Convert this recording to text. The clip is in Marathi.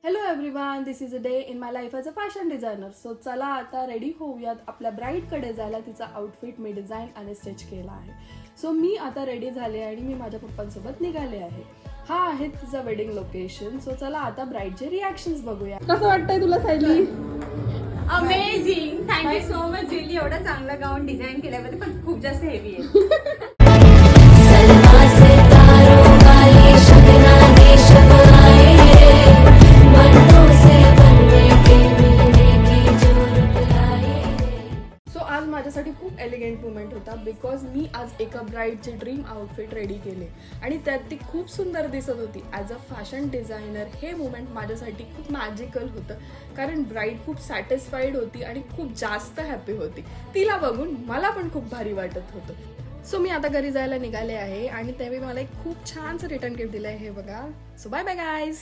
Hello everyone, this is a day in my life as a fashion designer. So चला आता रेडी होऊयात आपल्या ब्राईडकडे जायला. तिचा आउटफिट मी डिझाईन आणि स्टिच केला आहे. सो मी आता रेडी झाले आणि मी माझ्या पप्पांसोबत निघाले आहे. हा आहे तिचं वेडिंग लोकेशन. सो चला आता ब्राईडचे रिॲक्शन्स बघूया. कसं वाटतंय तुला Sayali? Amazing, thank you so much Julie. एवढा चांगला गाऊन डिझाईन केल्याबद्दल, पण खूप जास्त हेवी आहे. सो आज माझ्यासाठी खूप एलिगंट मुमेंट होता बिकॉज मी आज एका ब्राईडचे ड्रीम आउटफिट रेडी केले आणि त्यात ती खूप सुंदर दिसत होती. ॲज अ फॅशन डिझायनर हे मुमेंट माझ्यासाठी खूप मॅजिकल होतं, कारण ब्राईड खूप सॅटिस्फाईड होती आणि खूप जास्त हॅपी होती. तिला बघून मला पण खूप भारी वाटत होतं. सो मी आता घरी जायला निघाले आहे आणि त्यावेळी मला एक खूप छानसं रिटर्न गिफ्ट दिलं आहे. हे बघा. So bye bye guys.